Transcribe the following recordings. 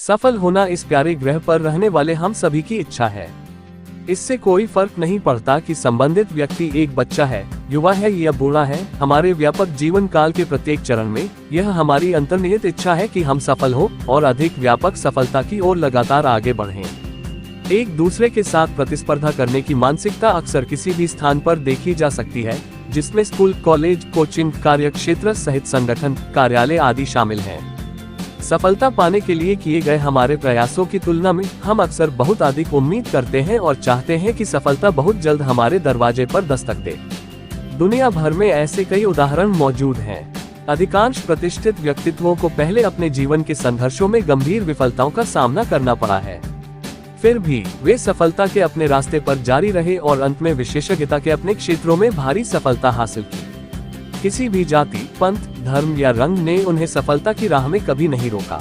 सफल होना इस प्यारे ग्रह पर रहने वाले हम सभी की इच्छा है। इससे कोई फर्क नहीं पड़ता कि संबंधित व्यक्ति एक बच्चा है, युवा है या बूढ़ा है। हमारे व्यापक जीवन काल के प्रत्येक चरण में यह हमारी अंतर्निहित इच्छा है कि हम सफल हो और अधिक व्यापक सफलता की ओर लगातार आगे बढ़ें। एक दूसरे के साथ प्रतिस्पर्धा करने की मानसिकता अक्सर किसी भी स्थान पर देखी जा सकती है, जिसमें स्कूल, कॉलेज, कोचिंग, कार्यक्षेत्र सहित संगठन, कार्यालय आदि शामिल हैं। सफलता पाने के लिए किए गए हमारे प्रयासों की तुलना में हम अक्सर बहुत अधिक उम्मीद करते हैं और चाहते हैं कि सफलता बहुत जल्द हमारे दरवाजे पर दस्तक दे। दुनिया भर में ऐसे कई उदाहरण मौजूद हैं। अधिकांश प्रतिष्ठित व्यक्तित्वों को पहले अपने जीवन के संघर्षों में गंभीर विफलताओं का सामना करना पड़ा है। फिर भी वे सफलता के अपने रास्ते पर जारी रहे और अंत में विशेषज्ञता के अपने क्षेत्रों में भारी सफलता हासिल की। किसी भी जाति, पंथ, धर्म या रंग ने उन्हें सफलता की राह में कभी नहीं रोका।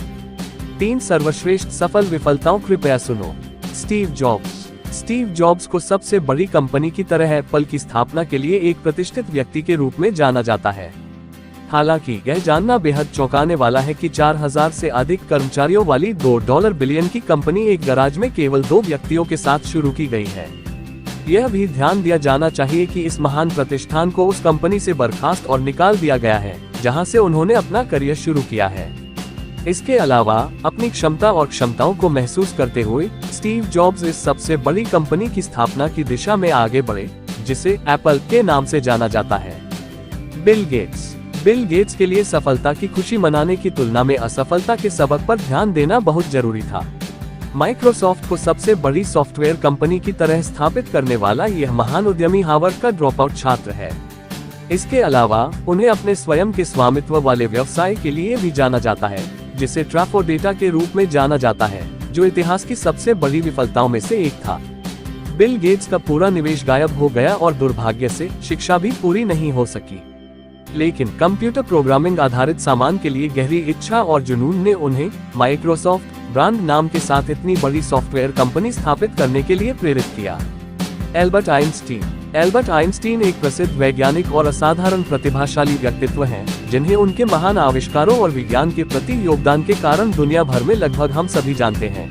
3 सर्वश्रेष्ठ सफल विफलताओं कृपया सुनो। Steve jobs. स्टीव जॉब्स को सबसे बड़ी कंपनी की तरह एप्पल की स्थापना के लिए एक प्रतिष्ठित व्यक्ति के रूप में जाना जाता है। हालांकि यह जानना बेहद चौंकाने वाला है कि 4000 से अधिक कर्मचारियों वाली $2 बिलियन की कंपनी एक गैराज में केवल 2 व्यक्तियों के साथ शुरू की गई है। यह भी ध्यान दिया जाना चाहिए कि इस महान प्रतिष्ठान को उस कंपनी से बर्खास्त और निकाल दिया गया है जहां से उन्होंने अपना करियर शुरू किया है। इसके अलावा अपनी क्षमता और क्षमताओं को महसूस करते हुए स्टीव जॉब्स इस सबसे बड़ी कंपनी की स्थापना की दिशा में आगे बढ़े, जिसे एप्पल के नाम से जाना जाता है। Bill Gates. बिल गेट्स के लिए सफलता की खुशी मनाने की तुलना में असफलता के सबक पर ध्यान देना बहुत जरूरी था। माइक्रोसॉफ्ट को सबसे बड़ी सॉफ्टवेयर कंपनी की तरह स्थापित करने वाला यह महान उद्यमी हार्वर्ड का ड्रॉपआउट छात्र है। इसके अलावा उन्हें अपने स्वयं के स्वामित्व वाले व्यवसाय के लिए भी जाना जाता है, जिसे ट्राफोडेटा के रूप में जाना जाता है, जो इतिहास की सबसे बड़ी विफलताओं में से एक था। बिल गेट्स का पूरा निवेश गायब हो गया और दुर्भाग्य से शिक्षा भी पूरी नहीं हो सकी। लेकिन कंप्यूटर प्रोग्रामिंग आधारित सामान के लिए गहरी इच्छा और जुनून ने उन्हें माइक्रोसॉफ्ट ब्रांड नाम के साथ इतनी बड़ी सॉफ्टवेयर कंपनी स्थापित करने के लिए प्रेरित किया। Albert Einstein. एल्बर्ट आइंस्टीन एक प्रसिद्ध वैज्ञानिक और असाधारण प्रतिभाशाली व्यक्तित्व हैं, जिन्हें उनके महान आविष्कारों और विज्ञान के प्रति योगदान के कारण दुनिया भर में लगभग हम सभी जानते हैं।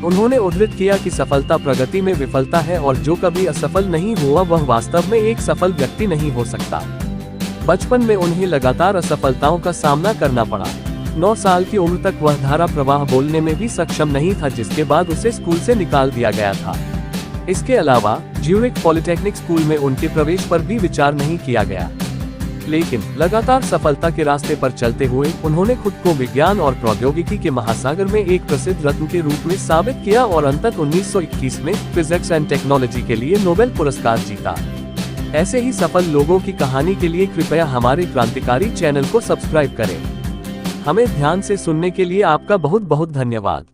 उन्होंने उद्धृत किया कि सफलता प्रगति में विफलता है और जो कभी असफल नहीं हुआ वह वास्तव में एक सफल व्यक्ति नहीं हो सकता। बचपन में उन्हें लगातार असफलताओं का सामना करना पड़ा। 9 साल की उम्र तक वह धारा प्रवाह बोलने में भी सक्षम नहीं था, जिसके बाद उसे स्कूल से निकाल दिया गया था। इसके अलावा ज्यूरिख पॉलिटेक्निक स्कूल में उनके प्रवेश पर भी विचार नहीं किया गया। लेकिन लगातार सफलता के रास्ते पर चलते हुए उन्होंने खुद को विज्ञान और प्रौद्योगिकी के महासागर में एक प्रसिद्ध रत्न के रूप में साबित किया और अंततः 1921 में फिजिक्स एंड टेक्नोलॉजी के लिए नोबेल पुरस्कार जीता। ऐसे ही सफल लोगों की कहानी के लिए कृपया हमारे क्रांतिकारी चैनल को सब्सक्राइब करें। हमें ध्यान से सुनने के लिए आपका बहुत बहुत धन्यवाद।